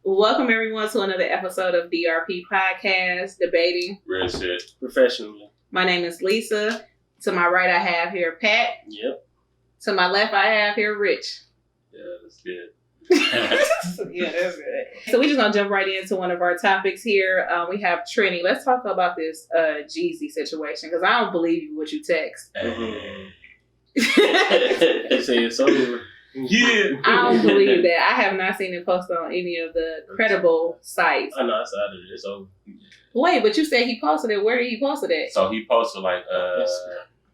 Welcome everyone to another episode of DRP Podcast, Debating Real shit. Professionally. My name is Lisa. To my right, I have here Pat. Yep. To my left, I have here Rich. Yeah, that's good. Yeah, that's good. So we're just gonna jump right into one of our topics here. We have Trini. Let's talk about this Jeezy situation because I don't believe you what you text. They say it's over. Yeah. I don't believe that. I have not seen it posted on any of the credible sites. I know it's out of it. It's over. Wait, but you said he posted it. Where did he post it at? So he posted like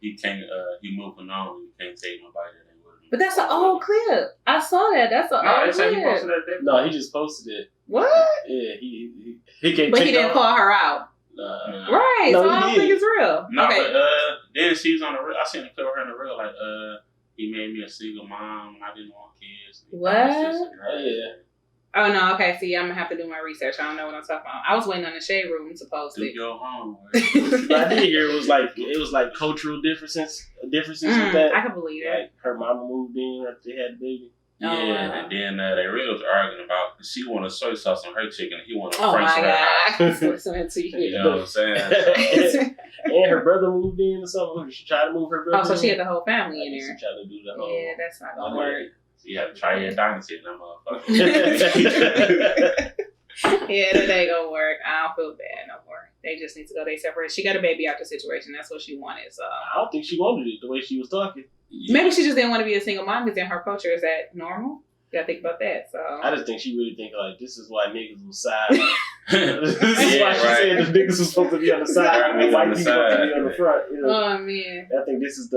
he can't he moving on. He can't take nobody that ain't with him. But that's an old clip. I saw that. That's an old clip. He posted that. No, he just posted it. What? Yeah, he can't. But he didn't call her out. Nah. Right. No, so I don't he think it's real. No, okay. but then she's on the real. I seen the clip of her in the real. Like he made me a single mom and I didn't want kids. What? Yeah. Oh no. Okay. See, I'm gonna have to do my research. I don't know what I'm talking about. I was waiting on the shade room to post Do it. your homework. But I did hear it was like cultural differences with that. I can believe that. Like her mama moved in after they had a baby. Yeah, Oh, wow. and then they really was arguing about because she wanted soy sauce on her chicken and he wanted Oh French my fries. god. I was listening to You you. know what I'm saying? And her brother moved in or something. She tried to move her brother. Oh, so she had the whole family in She there. tried to do the whole. Yeah, that's not gonna work. You have to try your dynasty in that motherfucker. Yeah, that ain't gonna work. I don't feel bad no more. They just need to go their separate. She got a baby out the situation. That's what she wanted. So I don't think she wanted it the way she was talking. maybe she just didn't want to be a single mom because in her culture, is that normal? You gotta think about that. So I just think she really think like this is why niggas was side. This is why she said the niggas was supposed to be on the side and the white people supposed to be on the front. You know? Oh man. I think this is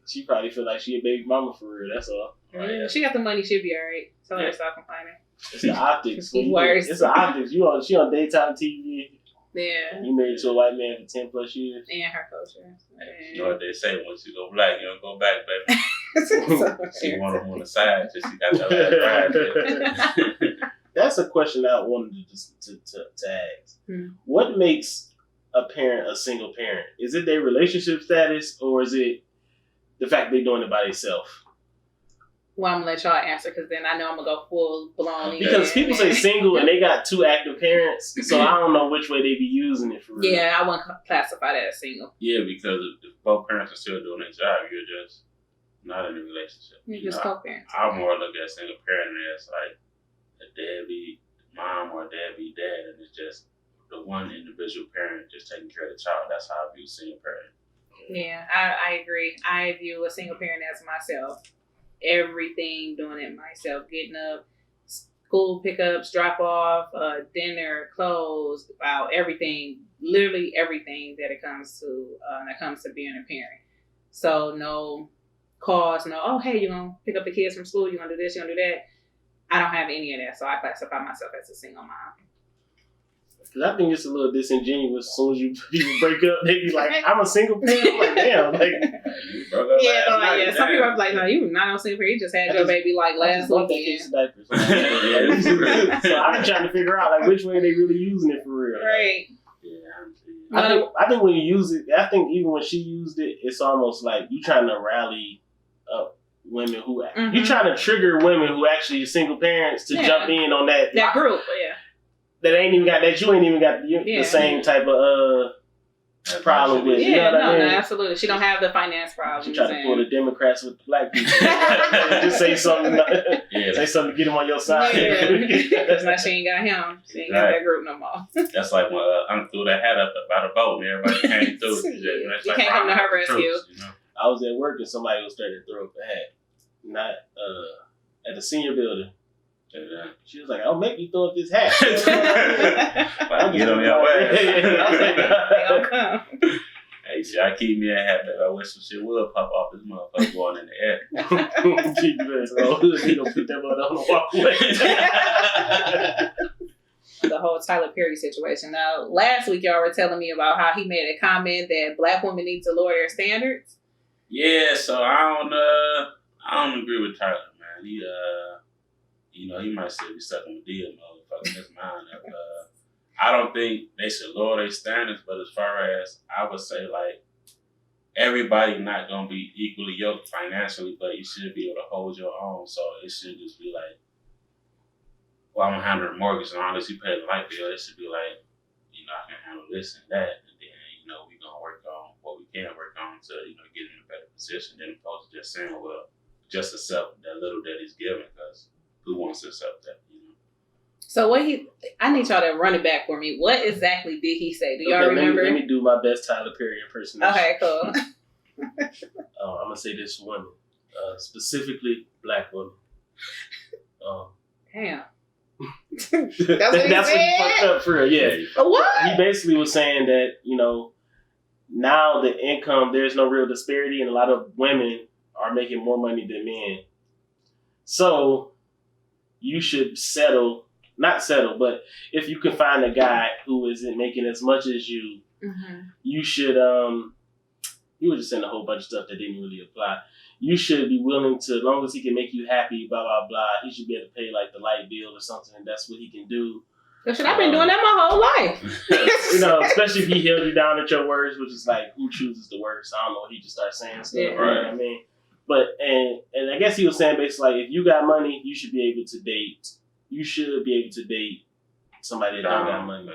she probably feel like she a baby mama for real. That's all. Yeah, she got the money. She'll be alright. Tell her to stop complaining. It's the optics. Worse. It's the optics. She on daytime TV. Yeah. You married to a white man for 10+ years. And her culture. You know what they say, once you go black, you don't go back, baby. She want them on the side till she got that last ride. That's a question I wanted to ask. What makes a parent a single parent? Is it their relationship status or is it the fact they're doing it by themselves? Well, I'm gonna let y'all answer because then I know I'm gonna go full blown. Because people say single and they got 2 active parents, so I don't know which way they be using it for real. Yeah, I wouldn't classify that as single. Yeah, because if both parents are still doing their job, you're just not in a relationship. You're just co-parents. I more look at a single parent as like a deadbeat mom or a deadbeat dad, and it's just the one individual parent just taking care of the child. That's how I view single parent. Yeah, I agree. I view a single parent as myself. Everything, doing it myself, getting up, school pickups, drop off, dinner, clothes, wow, everything, literally everything that comes to being a parent. So no calls, no, oh hey, you're gonna pick up the kids from school, you're gonna do this, you're gonna do that. I don't have any of that, so I classify myself as a single mom. Because I think it's a little disingenuous. As soon as people break up, they be like, I'm a single parent. I'm like, damn. Like, Some people are like, no, you're not a single parent. You just had your baby like last weekend. So I've been trying to figure out like which way they really using it for real. Right. Yeah, I think when you use it, I think even when she used it, it's almost like you trying to rally up women who you trying to trigger women who actually single parents to jump in on that group. Yeah. That you ain't even got the same type of problem with. Yeah, you know what I mean? No, absolutely. She don't have the finance problem. She try to pull the Democrats with the black people. Just say something. Say something to get them on your side. Yeah. That's why she ain't got him. She ain't got that group no more. That's like when I threw that hat up by the boat and everybody came through. You can't come to her rescue. Troops, you know? I was at work and somebody was starting to throw up a hat. Not at the senior building. She was like, "I'll make you throw up this hat." Get on your way. Come. Hey, see, I keep me a hat, but I wish some shit would pop off this motherfucker going in the air. Keep you gonna put that mother on the walkway. The whole Tyler Perry situation. Now, last week y'all were telling me about how he made a comment that black women need to lower their standards. Yeah, so I don't agree with Tyler, man. He might still be stuck on the deal, motherfucker. That's mine. I don't think they should lower their standards, but as far as I would say, like, everybody not gonna be equally yoked financially, but you should be able to hold your own. So it should just be like, well, I'm gonna handle the mortgage and unless you pay the light bill, it should be like, I can handle this and that, and then we gonna work on what we can work on to get in a better position than opposed to just saying, well, just accept that little that he's given because who wants to accept that. So I need y'all to run it back for me. What exactly did he say? Do y'all remember? Let me do my best Tyler Perry impersonation. Okay, cool. I'm gonna say this woman, specifically black women. Damn. That's what he fucked up for real. Yeah. What? He basically was saying that now the income, there's no real disparity, and a lot of women are making more money than men. So you should not settle, but if you can find a guy who isn't making as much as you, you should. He was just saying a whole bunch of stuff that didn't really apply. You should be willing to, as long as he can make you happy, blah, blah, blah, he should be able to pay like the light bill or something, and that's what he can do. I've been doing that my whole life. Especially if he held you down at your words, which is like, who chooses the worst? I don't know. He just starts saying stuff. Yeah. Right. You know what I mean? But, and I guess he was saying basically like, if you got money, you should be able to date. You should be able to date somebody that don't got money.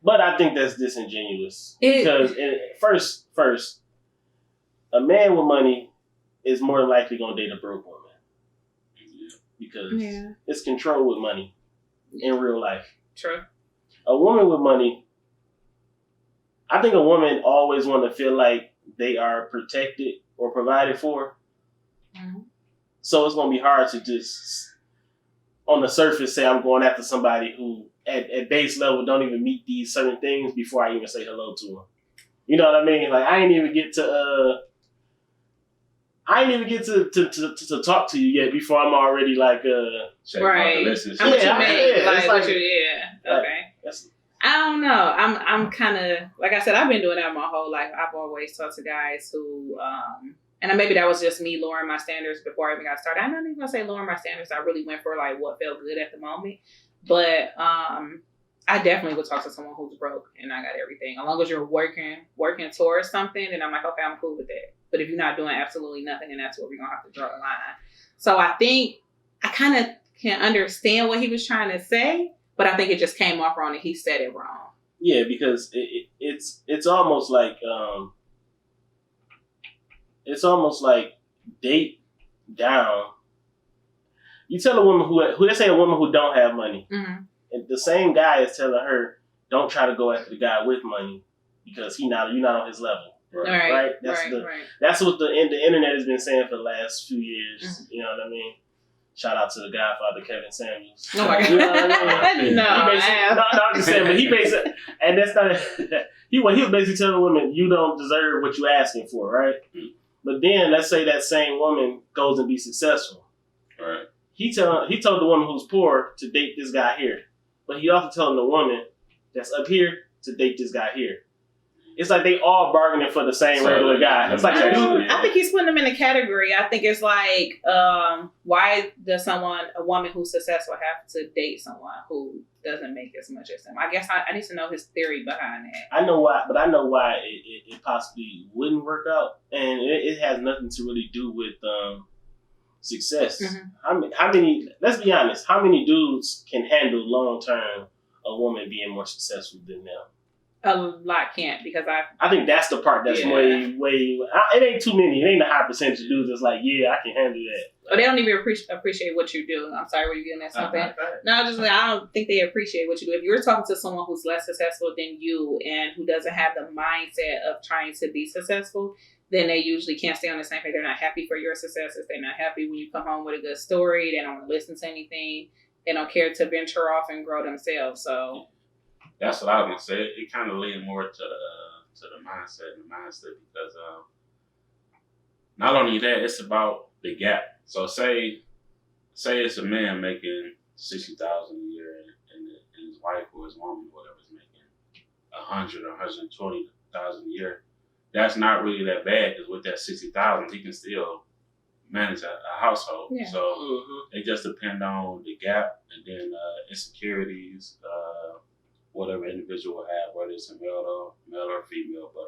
But I think that's disingenuous. Because first, a man with money is more likely going to date a broke woman. Because it's control with money in real life. True. A woman with money, I think a woman always want to feel like they are protected or provided for. Mm-hmm. So it's going to be hard to just, on the surface, say I'm going after somebody who at base level don't even meet these certain things before I even say hello to them. You know what I mean? Like I ain't even get to talk to you yet before I'm already like right. Relationship. Okay. I don't know. I'm kind of, like I said, I've been doing that my whole life. I've always talked to guys who and maybe that was just me lowering my standards before I even got started. I'm not even gonna say lowering my standards. I really went for like what felt good at the moment. But I definitely would talk to someone who's broke and I got everything. As long as you're working towards something, then I'm like, okay, I'm cool with that. But if you're not doing absolutely nothing, then that's where we're gonna have to draw the line. So I think I kind of can understand what he was trying to say, but I think it just came off wrong and he said it wrong. Yeah, because it's almost like date down. You tell a woman who let's say a woman who don't have money, and the same guy is telling her, don't try to go after the guy with money because you're not on his level. Right? That's what the internet has been saying for the last few years. Mm-hmm. You know what I mean? Shout out to the Godfather Kevin Samuels. Oh my God. You know what I mean? No, I'm just saying, but he basically, and that's not he was basically telling women, you don't deserve what you're asking for, right? Mm-hmm. But then let's say that same woman goes and be successful. Right. He told the woman who's poor to date this guy here. But he also telling the woman that's up here to date this guy here. It's like they all bargaining for the same regular guy. It's like I think he's putting them in a category. I think it's like, why does a woman who's successful have to date someone who doesn't make as much as him? I guess I need to know his theory behind that. I know why it possibly wouldn't work out. And it has nothing to really do with success. Mm-hmm. How many, let's be honest, how many dudes can handle long-term a woman being more successful than them? A lot can't, because I think that's the part that's way, it ain't too many. It ain't a high percentage of dudes that's like, yeah, I can handle that. But they don't even appreciate what you do. I'm sorry, were you getting at something? No, I don't think they appreciate what you do. If you're talking to someone who's less successful than you and who doesn't have the mindset of trying to be successful, then they usually can't stay on the same page. They're not happy for your successes. They're not happy when you come home with a good story. They don't want to listen to anything. They don't care to venture off and grow themselves. So that's what I was gonna say. It kind of leans more to the mindset because not only that, it's about the gap. So say it's a man making $60,000 a year, and his wife or his woman or whatever is making $100,000 or $120,000 a year. That's not really that bad because with that $60,000, he can still manage a household. Yeah. So it just depends on the gap and then insecurities. Whatever individual will have, whether it's a male or female. But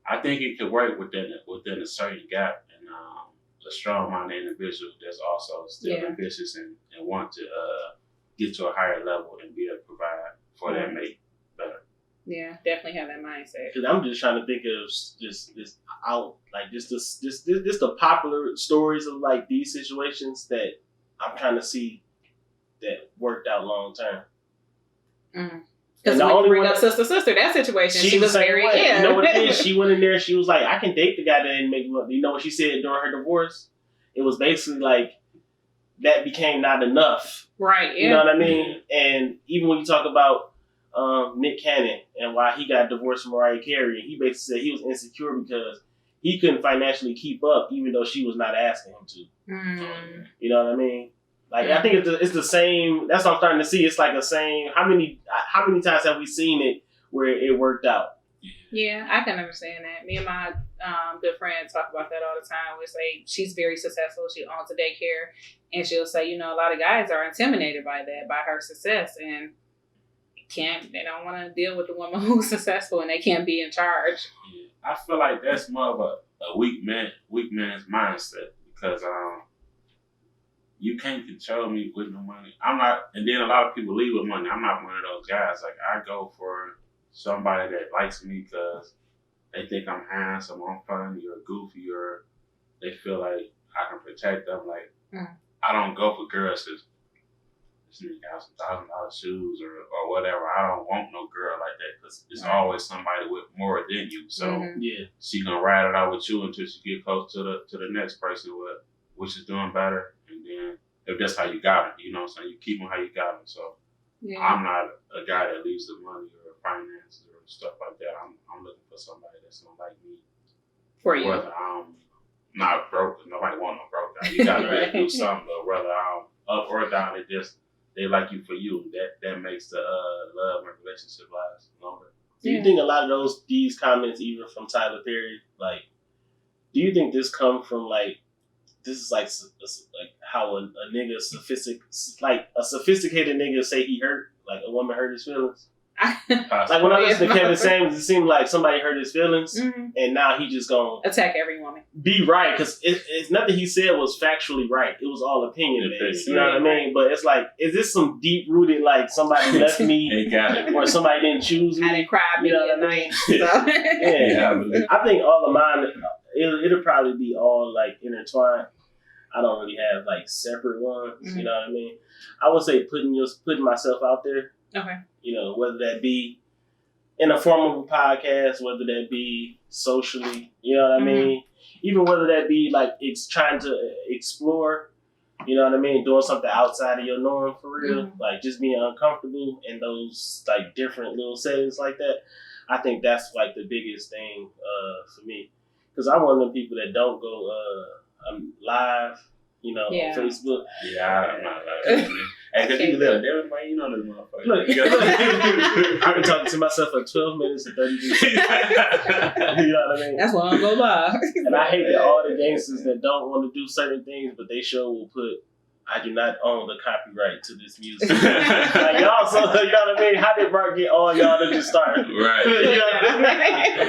I think it could work within a certain gap, a strong-minded individual that's also still ambitious and want to get to a higher level and be able to provide for that mate better. Yeah, definitely have that mindset. Because I'm just trying to think of just the popular stories of like these situations that I'm trying to see that worked out long term. Because when you bring up sister, that situation, she was very You know what it is? She went in there. She was like, I can date the guy that didn't make money. You know what she said during her divorce? It was basically like that became not enough. Right. Yeah. You know what I mean? And even when you talk about Nick Cannon and why he got divorced from Mariah Carey, he basically said he was insecure because he couldn't financially keep up, even though she was not asking him to. You know what I mean? Like I think it's the same. That's what I'm starting to see. It's like the same. How many times have we seen it where it worked out? Yeah, I can understand that. Me and my good friend talk about that all the time. We say she's very successful. She owns a daycare, and she'll say, a lot of guys are intimidated by her success, and they don't want to deal with the woman who's successful and they can't be in charge. Yeah, I feel like that's more of a weak man's mindset because you can't control me with no money. I'm not, and then a lot of people leave with money. I'm not one of those guys. Like I go for somebody that likes me because they think I'm handsome, I'm funny, or goofy, or they feel like I can protect them. Like I don't go for girls because this nigga got some $1,000 shoes or whatever. I don't want no girl like that because it's always somebody with more than you. So she gonna ride it out with you until she get close to the next person which is doing better. And then if that's how you got it, you know what I'm saying? You keep them how you got them. So I'm not a guy that leaves the money or finances or stuff like that. I'm looking for somebody that's gonna like me. For you. Whether I'm not broke, nobody want no broke guy. You gotta do something, but whether I'm up or down, they like you for you. That makes the love and relationship last longer. Do you think a lot of these comments, even from Tyler Perry, like, do you think this come from like, this is like how a nigga a sophisticated nigga say he hurt, like a woman hurt his feelings? Like when I listen to Kevin Samuels, it seemed like somebody hurt his feelings, and now he just gonna attack every woman. Be right, because it's nothing he said was factually right. It was all opinion based. You know what I mean? But it's like, is this some deep rooted like somebody left me, or somebody didn't choose me? I didn't cry me at night. I think all of mine, it'll probably be all like intertwined. I don't really have like separate ones. You know what I mean? I would say putting myself out there. Okay. Whether that be in the form of a podcast, whether that be socially, you know what I mean? Even whether that be like it's trying to explore, you know what I mean? Doing something outside of your norm for real. Like just being uncomfortable in those like different little settings like that. I think that's like the biggest thing for me. Because I'm one of the people that don't go live, on Facebook. Yeah, I'm not live. Hey, because you live there, man, you know this motherfucker. Look, I've been talking to myself for 12 minutes and 30 minutes. You know what I mean? That's why I'm going live. And I hate that all the gangsters that don't want to do certain things, but they sure will put, I do not own the copyright to this music. Like, y'all, so, you know what I mean? How did Mark get all y'all to just start? Right. You know what I mean?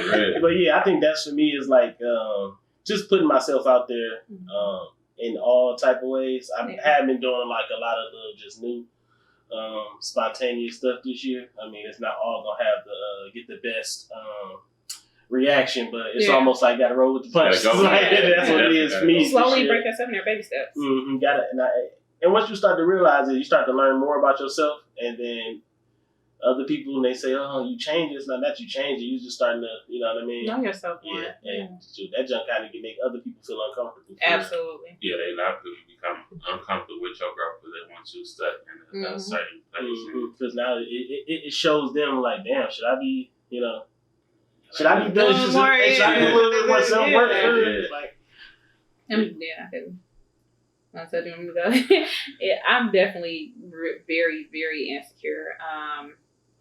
Right. But yeah, I think that's for me is like just putting myself out there. In all type of ways. I have been doing like a lot of just new spontaneous stuff this year. I mean, it's not all gonna have to get the best reaction, but it's almost like gotta roll with the punches. That's what it is for me. Slowly break yourself in your baby steps. And once you start to realize it, you start to learn more about yourself, and then other people, and they say, "Oh, you change." It's not that you change it. You just starting to, you know what I mean? Know yourself more. And that junk kind of can make other people feel uncomfortable. Absolutely. Yeah, they not to become uncomfortable with your girl because they want you stuck in a certain place. Because now it shows them like, damn, should I be, should I be doing more? Should I do a little bit more self work? I said, "You want me to go?" I'm definitely very, very insecure.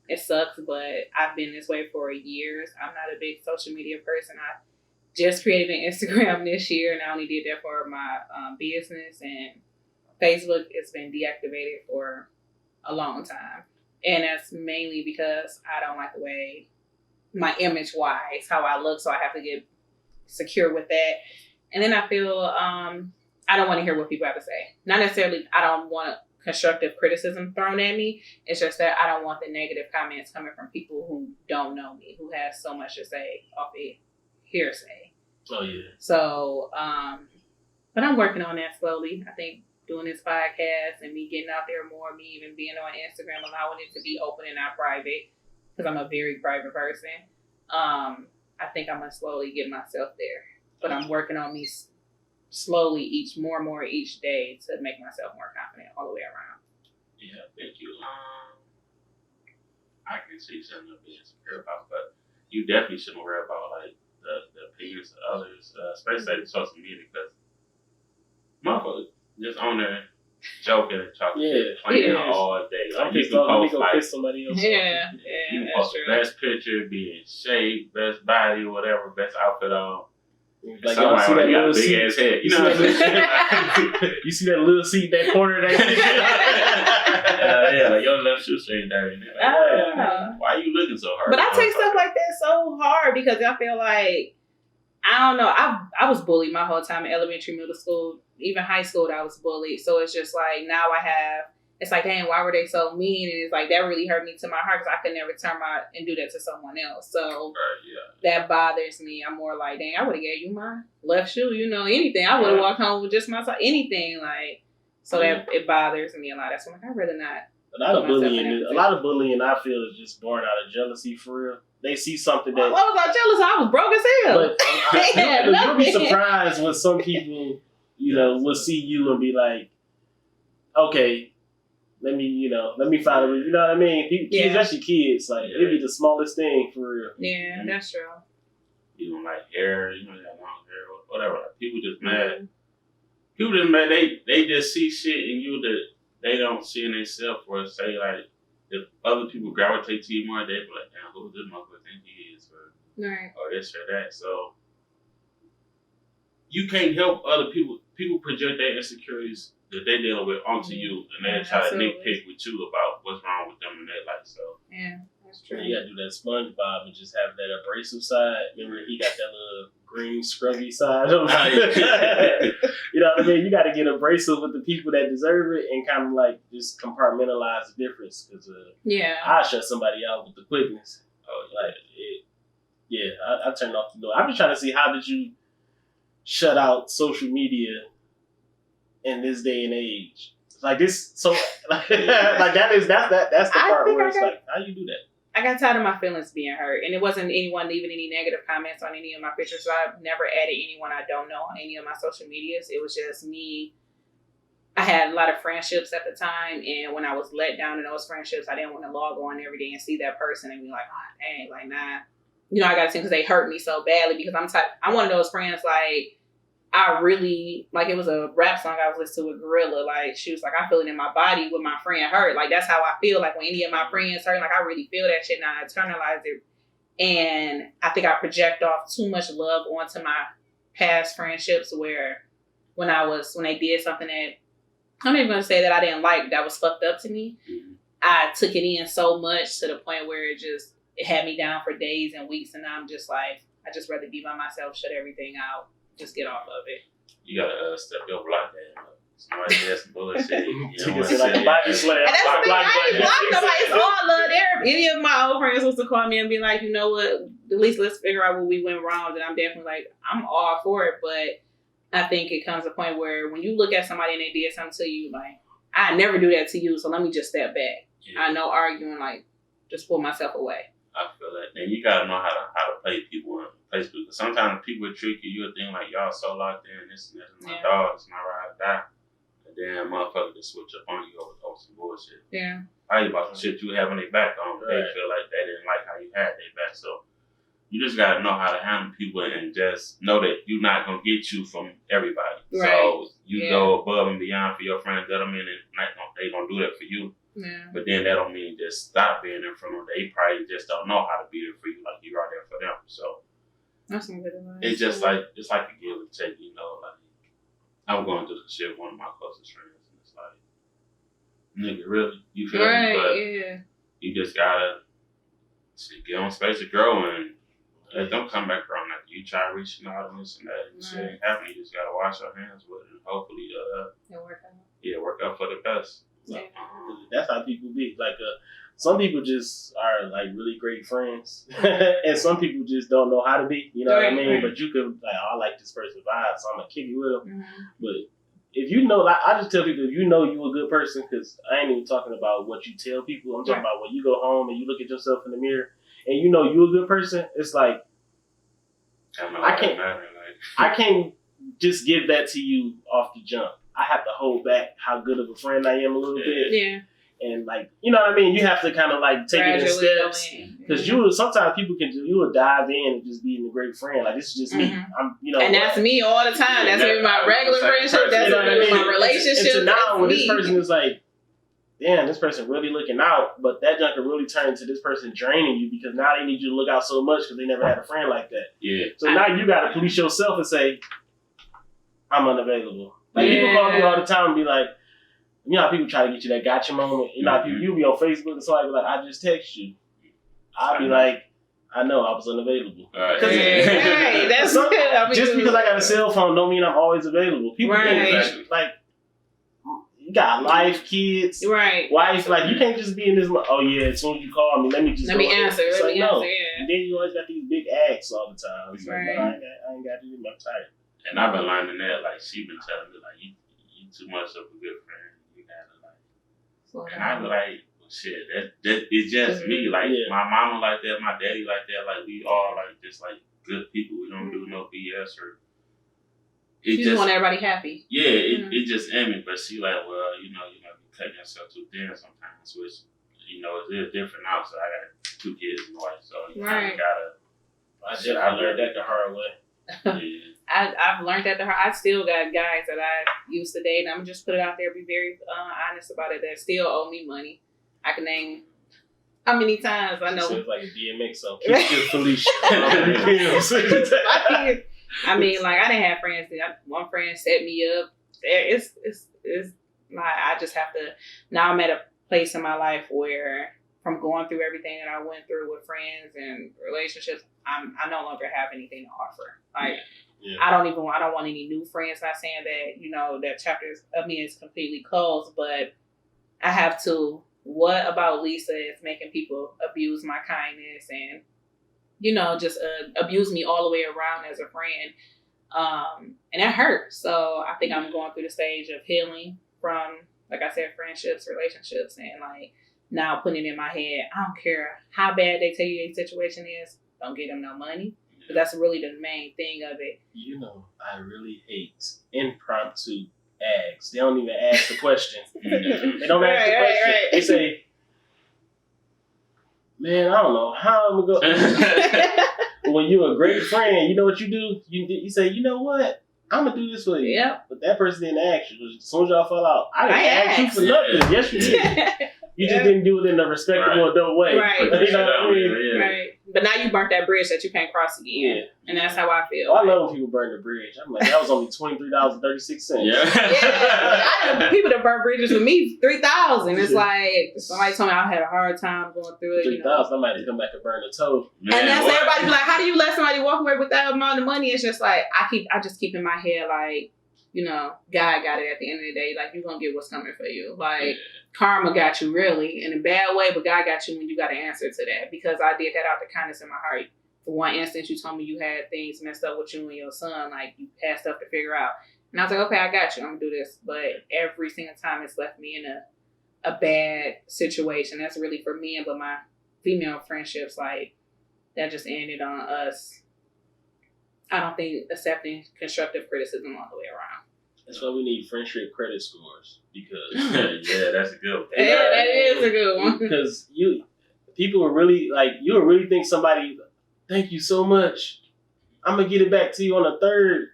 It sucks, but I've been this way for years. I'm not a big social media person. I just created an Instagram this year, and I only did that for my business. And Facebook has been deactivated for a long time. And that's mainly because I don't like the way my image-wise, how I look, so I have to get secure with that. And then I feel I don't want to hear what people have to say. Not necessarily I don't want constructive criticism thrown at me. It's just that I don't want the negative comments coming from people who don't know me, who has so much to say off a hearsay. Oh yeah. So, but I'm working on that slowly. I think doing this podcast and me getting out there more, me even being on Instagram, allowing it to be open and not private, because I'm a very private person. I think I'm gonna slowly get myself there. But I'm working on me slowly more and more each day to make myself more confident all the way around. Yeah, thank you. I can see something to be insecure about, but you definitely shouldn't worry about like the opinions of others, especially on social media, because motherfuckers just on there joking and talking shit, playing all day. Like, you can post like somebody else. Yeah, you can that's post true. the best picture, be in shape, best body, whatever, best outfit on. Like y'all see that little big ass head, you know what I'm saying? You see that little seat, that corner, that yeah, like your left shoestring dirty. Like, why are you looking so hard? But I take stuff like that so hard because I feel like I don't know. I was bullied my whole time in elementary, middle school, even high school. I was bullied. So it's just like now it's like, dang, why were they so mean? And it's like that really hurt me to my heart because I could never turn and do that to someone else. So that bothers me. I'm more like, dang, I would have gave you my left shoe, anything. I would have walked home with just my anything, like. So that it bothers me a lot. That's why I'm like, I'd rather not. A lot of bullying, I feel, is just born out of jealousy for real. They see something that. I was not jealous. I was broke as hell. But you'll be surprised when some people, will see you and be like, okay. Let me find a, you know what I mean? Kids, especially kids, like, it'd be the smallest thing for real. Yeah, that's true. You don't like hair, you don't have long hair, whatever. Like, people just mad. People just mad. They just see shit in you that they don't see in themselves, or say, like, if other people gravitate to you more, they be like, damn, who this motherfucker think he is? Or this or that. So, you can't help other people. People project their insecurities that they're dealing with onto you, and they try to nitpick with you about what's wrong with them in their life. So that's true. You gotta do that SpongeBob and just have that abrasive side. Remember, he got that little green scrubby side. You know what I mean? You got to get abrasive with the people that deserve it, and kind of like just compartmentalize the difference. Because I shut somebody out with the quickness. I turned off the door. I'm just trying to see, how did you shut out social media in this day and age? Like this, so like that's the part where it's like, how you do that? I got tired of my feelings being hurt, and it wasn't anyone leaving any negative comments on any of my pictures. So I've never added anyone I don't know on any of my social medias. It was just me. I had a lot of friendships at the time, and when I was let down in those friendships, I didn't want to log on every day and see that person and be like, oh, dang, like, nah. I got to see because they hurt me so badly, because I'm one of those friends, like, I really, like, it was a rap song I was listening to with Gorilla. Like, she was like, I feel it in my body when my friend hurt. Like, that's how I feel. Like, when any of my friends hurt, like, I really feel that shit, and I internalize it. And I think I project off too much love onto my past friendships, where when they did something that, I'm not even going to say that I didn't like, that was fucked up to me. I took it in so much to the point where it had me down for days and weeks. And I'm just like, I just rather be by myself, shut everything out. Just get off of it. You gotta step your block down. Somebody said some bullshit. You know what I'm saying? And that's the thing, I ain't blocked nobody. It's all love there. If any of my old friends was to call me and be like, you know what, at least let's figure out what we went wrong, then I'm definitely like, I'm all for it. But I think it comes to a point where when you look at somebody and they did something to you, like, I never do that to you, so let me just step back. Yeah. I know arguing, like, just pull myself away. I feel that. And you gotta know how to play people on Facebook. Because sometimes people trick you. You'll think like, y'all so locked in, this and that. My dog, it's my ride or die. And then motherfucker just switch up on you over some bullshit. Yeah. Probably about some shit you have on their back on. Right. They feel like they didn't like how you had their back. So you just gotta know how to handle people and just know that you're not gonna get you from everybody. Right. So you go above and beyond for your friends that I'm in, and they gonna do that for you. Yeah. But then that don't mean just stop being there for them. They probably just don't know how to be there for you like you are there for them. So that's some good advice. It's just like a give and take, like I'm going through the shit with one of my closest friends, and it's like, nigga, really? You feel me? But you just gotta get on space to grow, and Don't come back around like you try reaching out and this and that. You say it ain't happening. You just gotta wash your hands with it and hopefully work out for the best. Yeah. That's how people be. Like, some people just are like really great friends, and some people just don't know how to be. You know what I mean? Right. But you could like, oh, I like this person vibe, so I'm gonna kick it with them. Mm-hmm. But if you know, like, I just tell people, if you know you a good person, because I ain't even talking about what you tell people. I'm talking about when you go home and you look at yourself in the mirror and you know you a good person. It's like I can't just give that to you off the jump. I have to hold back how good of a friend I am a little bit. Yeah. And like, you know what I mean? You have to kind of like take it in steps. Because sometimes people you will dive in and just being a great friend. Like, this is just me. I'm, and that's me all the time. That's me with my regular friendship. That's me with my relationship. And so now when this person is like, damn, this person really looking out, but that junk can really turn into this person draining you because now they need you to look out so much because they never had a friend like that. Yeah. So now you got to police yourself and say, I'm unavailable. Like, people call me all the time and be like, you know how people try to get you that gotcha moment? You know how you'll be on Facebook and somebody be like, I just text you. I'll be like, I know, I was unavailable. Hey, that's good. Just because I got a cell phone don't mean I'm always available. People think, like, you got life, kids, wife. Like, you can't just be in this, oh yeah, as soon as you call me, let me answer. And then you always got these big acts all the time. It's like, no, I ain't got to do I'm tired. And I've been learning that, like, she been telling me, like, you too much of a good friend. You gotta, like, and I be like, well, shit, that it's just me. Like, my mama like that, my daddy like that. Like, we all, like, just, like, good people. We don't do no BS or... You just want everybody happy. Yeah, it just in me. But she like, well, you take yourself too thin sometimes, which, it is different now. So I got 2 kids and a wife, so you kind of gotta... I learned that the hard way. Yeah. I've learned that the hard. I still got guys that I used to date, and I'm just put it out there, be very honest about it, that still owe me money. I can name how many times I know. So it's like a DMX song. Keep your Felicia. I mean, like, I didn't have friends. One friend set me up. It's like, I just have to. Now I'm at a place in my life where, from going through everything that I went through with friends and relationships, I no longer have anything to offer. Like, I don't want any new friends. Not saying that that chapter of me is completely closed, but I have to. What about Lisa is making people abuse my kindness and just abuse me all the way around as a friend, and that hurts. So I think I'm going through the stage of healing from, like I said, friendships, relationships, and like now putting it in my head, I don't care how bad they tell you their situation is, don't get them no money. But that's really the main thing of it. I really hate impromptu asks. They don't even ask the question. They don't ask the question. They say, man, I don't know how I'm going to go. When you're a great friend, you know what you do? You say, you know what? I'm going to do this for you. Yep. But that person didn't ask you. As soon as y'all fall out, I didn't ask you for nothing. Yes, you did. You just didn't do it in a respectable adult way. Right. Right. But now you burnt that bridge that you can't cross again. Yeah. And that's how I feel. I love when people burn the bridge. I'm like, that was only $23.36. Yeah. People that burn bridges with me, $3,000. It's like, somebody told me I had a hard time going through it. $3,000, I might have to come back and burn the toe. Man, and that's everybody be like, how do you let somebody walk away with that amount of money? It's just like, I just keep in my head, like, God got it at the end of the day. Like, you're going to get what's coming for you. Like, karma got you really in a bad way, but God got you when you got an answer to that. Because I did that out the kindness of my heart. For one instance, you told me you had things messed up with you and your son. Like, you had stuff to figure out. And I was like, okay, I got you. I'm going to do this. But every single time it's left me in a bad situation. That's really for me, but my female friendships, like, that just ended on us. I don't think accepting constructive criticism all the way around. That's why we need friendship credit scores, because that's a good one. Yeah, that is a good one. Because people will really you'll really think somebody, thank you so much, I'm gonna get it back to you on the 3rd.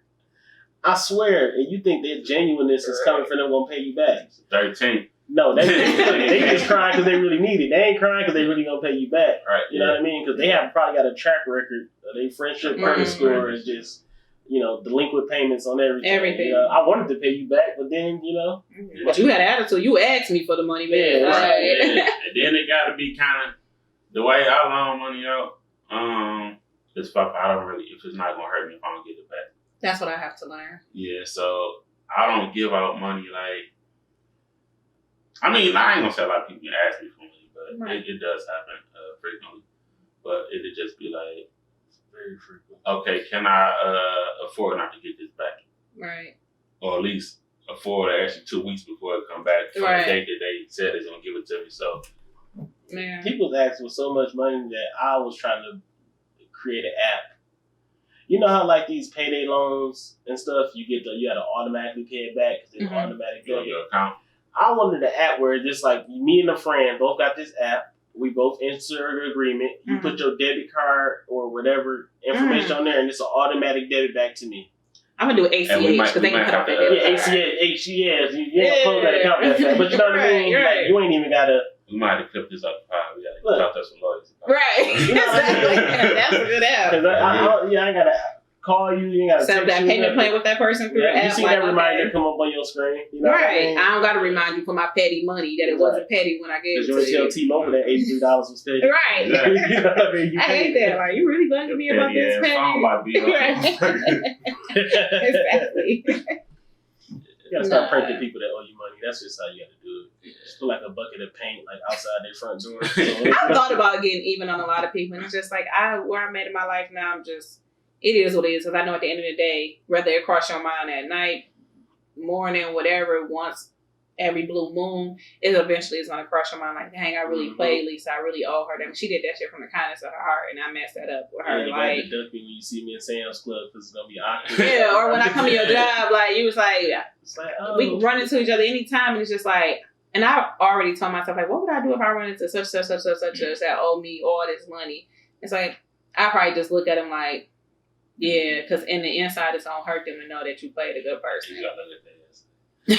I swear, and you think their genuineness is coming from them gonna pay you back. 13. No, they just crying because they really need it. They ain't crying because they really gonna pay you back. Right. You know what I mean? Because they have probably got a track record of their friendship credit score is just delinquent payments on everything. I wanted to pay you back, but then But you had an attitude. You asked me for the money, man. And then it got to be kind of the way I loan money out. it's fuck. I don't really, if it's not gonna hurt me, if I don't get it back. That's what I have to learn. Yeah, so I don't give out money like. I mean, I ain't gonna say a lot of people ask me for money, but Right. it does happen frequently. But it'd just be like, Very frequent. okay, can I afford not to get this back? Right. Or at least afford actually 2 weeks before it come back from Right. the date that they said they're gonna give it to me. So Man. People ask for so much money that I was trying to create an app. You know how like these payday loans and stuff, you gotta automatically pay it back because it's automatic you know, debit. your account. I wanted an app where it's just like me and a friend both got this app. We both insert an agreement. You put your debit card or whatever information on there, and it's an automatic debit back to me. I'm gonna do ACH because they can cut off that. Yeah, ACH, yes. You ain't gonna close that account that fast, but you know what I mean? Right. Like, you ain't even gotta. We might have clipped this up the pod. We gotta talk to some lawyers. Right. You know what I mean? Exactly. That's a good app. Cause I ain't gotta call you. You ain't gotta Set up text that you, payment nothing. plan with that person through the Yeah, you app. see like, that reminder okay. come up on your screen. You know what I Right. mean? I don't gotta remind you for my petty money that it wasn't petty when I gave Because it you to tell you. T-Mobile that $83 was paid. Right. You know what I mean? You I hate paid that. Like, you really bugging me about this Phone petty? might be Exactly. You gotta stop pranking people that owe you money. That's just how you gotta do it. Just put like a bucket of paint like outside their front door. I've thought about getting even on a lot of people, and it's just like where I'm at in my life now. It is what it is, because I know at the end of the day, whether it cross your mind at night, morning, whatever, once every blue moon, it eventually is gonna cross your mind like, dang, I really played Lisa. I really owe her that. She did that shit from the kindness of her heart, and I messed that up with her. Yeah, you like, got to duck me when you see me in Sam's Club because it's gonna be awkward. yeah, or when I come to your job, like you was like, It's like, oh. we can run into each other anytime, and it's just like, and I already told myself like, what would I do if I run into such that owe me all this money? It's like I probably just look at him like, yeah, because in the inside it's gonna hurt them to know that you played a good person. You gotta look at that. I'm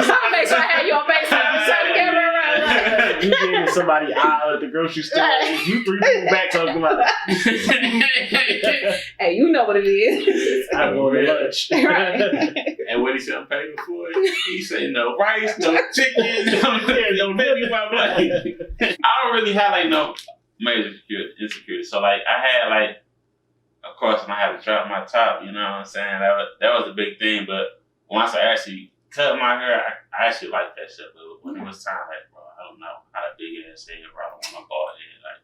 gonna make sure I have you on FaceTime. Turn the camera around. You gave somebody aisle at the grocery store. You 3 people back talking about Hey, you know what it is. I go to lunch. Right. And what he said, I'm paying for it. He said, no rice, no chicken, no baby, my money. I don't really have like no major insecurity. So like I had like, of course, when I had to drop my top, you know what I'm saying? That was a big thing. But once I actually cut my hair, I actually liked that shit. But when it was time, like, bro, I don't know how to big ass head, bro. I don't want a bald head. Like,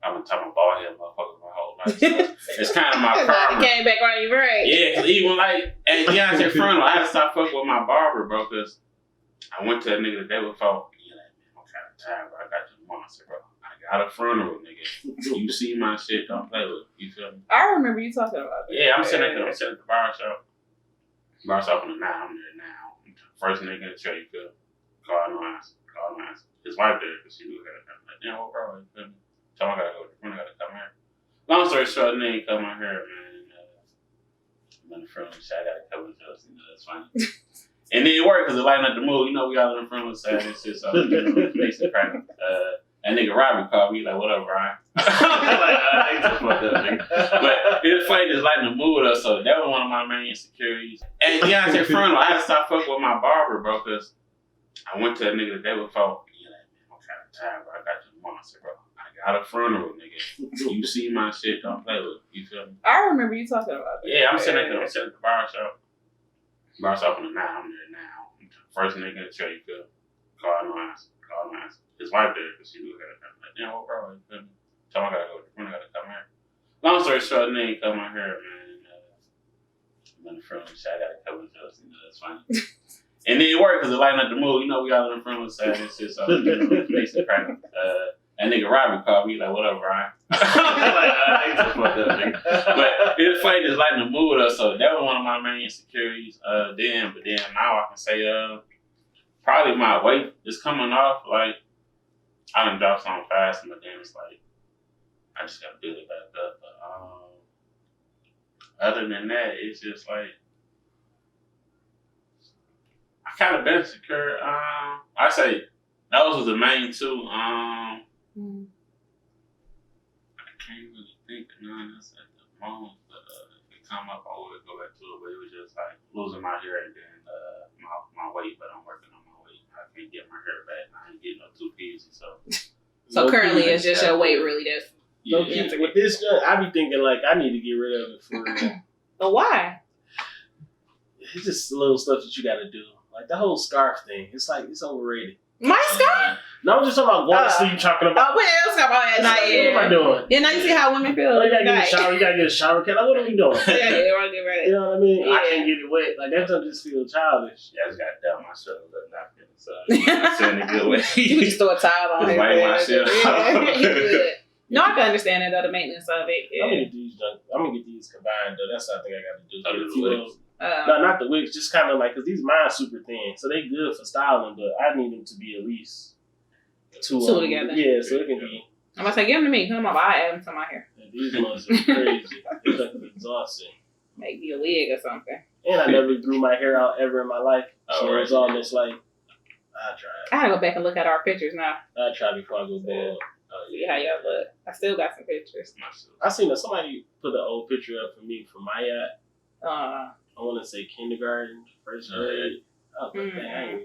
I've been talking about bald head motherfucker my whole life. So it's kind of my karma. It came back on you, right? Yeah, because even like at Beyonce funeral, I had to stop fucking with my barber, bro, because I went to that nigga the day before. He like, man, I'm kind of tired, bro. I got you tomorrow. I said, bro, I got a funeral, nigga. You see my shit, don't play with it. You feel me? I remember you talking about that. Yeah, I'm sitting at the bar shop. Bar shop on the 9, I'm there now. First nigga in the chair, you feel me? Call no answer. His wife there, because she knew that. I'm like, damn, what bro? You feel me? Tell him I gotta go. I gotta come here. Long story short, nigga come out here, man. I'm in the front of the side, I gotta come with us. You know, that's funny. And then it worked because it lightened up the mood. You know, we all in the front of the side and shit, so you know, it makes it crack. That nigga Robbie called me, like, what up, Ryan? Like, ain't so fucked up, nigga. But it's funny, just lighten the mood up, so that was one of my main insecurities. And Beyonce funeral, I had to stop fucking with my barber, bro, because I went to that nigga the day before. He like, man, I'm kind of tired, bro. I got you tomorrow. I said, bro, I got a funeral, nigga. You see my shit, don't play with it. You feel me? I remember you talking about that. Yeah, I'm sitting at the bar shop. Bar shop on the 9, I'm there now. First nigga in the chair, you feel me? Call no answer. His wife there, because she knew that. I'm like, damn, what bro? You feel me? Tell him I gotta go. I gotta come here. Long story short, nigga come out here, man. I'm in the front of the side, I gotta come with us. You know, that's funny. And then it worked because it lightened up the mood. You know, we all in the front of the side and shit, so you know, it makes it crack. That nigga Robbie called me, like, what up, Ryan? Like, ain't so fucked up, nigga. But it's funny, just lighten the mood up, so that was one of my main insecurities but then now I can say, probably my weight is coming off. Like, I done dropped something fast, but then it's like, I just gotta build it back up. But other than that, it's just like, I kind of been secure. I say those was the main two. I can't really think of none else at the moment, but if it come up, I would go back to it. But it was just like losing my hair and then my weight, but I'm working on my weight. I can't get my hair back. I ain't getting no 2 pieces, so So currently, it's just your weight, really. That's with this, I be thinking like I need to get rid of it for real. But why? It's just little stuff that you got to do, like the whole scarf thing. It's like it's overrated. My scarf? No, I'm just talking about going to sleep. Talking about what else about at night? What am I doing? Yeah, now you see how women feel. You gotta get a shower. You gotta get a shower. Like, what are we doing? Yeah, get ready. You know what I mean? Yeah. I can't get it wet. Like that doesn't just feel childish. Yeah, I just gotta dump myself a little napkin. So I'm saying in a good way. You can just throw a towel on Just it. wipe myself. Good. No, I can understand that, though, the maintenance of it. Yeah. I'm gonna get these combined though. That's what I think I gotta do. Oh, the wigs? No, not the wigs. Just kind of like because these mine super thin, so they good for styling, but I need them to be at least two together. Yeah, so it can be. I'm gonna say, give them to me. Come on, I'll add them to my hair. These ones are crazy. It's like exhausting. Make me a wig or something. And I never grew my hair out ever in my life, so right. it's almost like I tried. I gotta go back and look at our pictures now. I try before I go bald. See how y'all look. I still got some pictures. I seen that somebody put an old picture up for me from my Uh, I want to say kindergarten, first grade. I was like, dang, I ain't.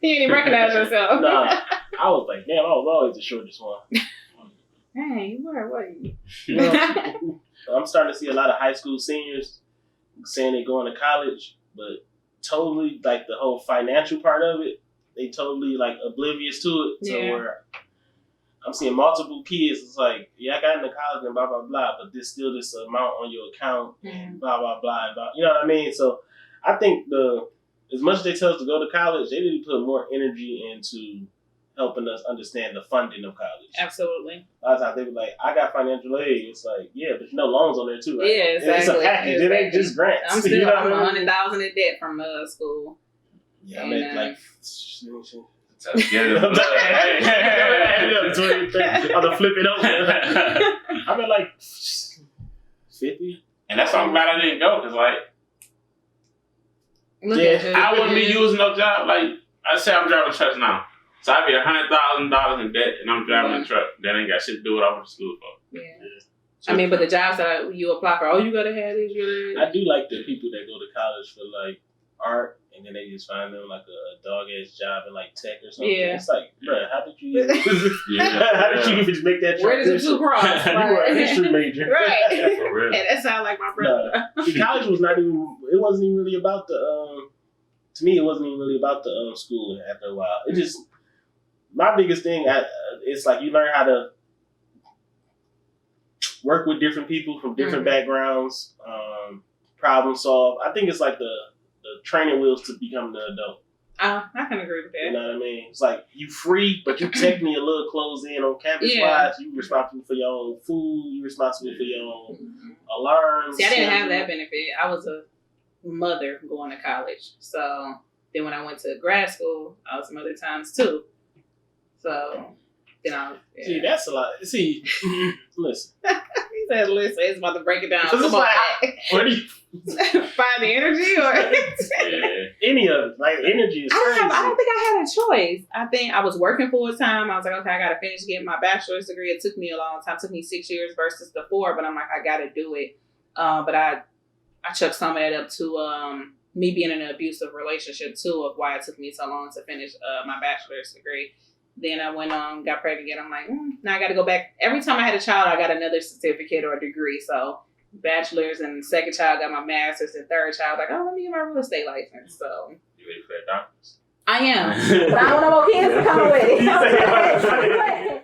you didn't even recognize yourself. Nah, I was like, damn, I was always the shortest one. Hey, where were you? I'm starting to see a lot of high school seniors saying they're going to college, but totally like the whole financial part of it, they totally like oblivious to it. So Yeah. where I'm seeing multiple kids, it's like, yeah, I got into college and blah, blah, blah, but there's still this amount on your account and blah, blah, blah, and blah. You know what I mean? So I think as much as they tell us to go to college, they need to put more energy into helping us understand the funding of college. Absolutely. A lot of times they be like, I got financial aid. It's like, yeah, but loans on there too, right? Yeah, exactly. It's a package. It ain't just grants. I'm still You know what I mean? $100,000 in debt from school. Yeah, I made like... Get it up. On the flip it over. I'm at like 50. And that's something glad I didn't go, because like, Look at you. I wouldn't be using no job. Like, I say I'm driving a truck now. So I'd be $100,000 in debt and I'm driving a truck. That ain't got shit to do with what I went to school for. Yeah. I mean, but the jobs that you apply for, you gotta have this, you gotta. I do like the people that go to college for like art and then they just find them like a dog ass job in like tech or something. Yeah. It's like, bruh, how did you how did you even make that transition? Where did the two cross? You were a history major. Right. For real. Hey, that sounds like my brother. No, college was not even. It wasn't even really about the. To me, it wasn't even really about the schooling. After a while, it just my biggest thing. It's like you learn how to work with different people from different backgrounds, problem solve. I think it's like the training wheels to become the adult. I can agree with that. You know what I mean? It's like you free, but you technically a little closed in on campus wise. You responsible for your own food. You responsible for your own alarms. See, I didn't have that benefit. I was a mother going to college. So then when I went to grad school, I was some other times too. So then I was, See, that's a lot. See, listen. He said, listen, it's about to break it down. This is like, what do you find the energy or any of it? Like energy is crazy. I don't think I had a choice. I think I was working full time. I was like, okay, I gotta finish getting my bachelor's degree. It took me a long time. It took me 6 years versus the 4, but I'm like, I gotta do it. But I chucked some of that up to me being in an abusive relationship too, of why it took me so long to finish my bachelor's degree. Then I went on, got pregnant again. I'm like, now I got to go back. Every time I had a child, I got another certificate or a degree. So bachelor's, and second child got my master's, and third child like, let me get my real estate license. So You ready for that doctors? I am, but I don't know what kids to come with it.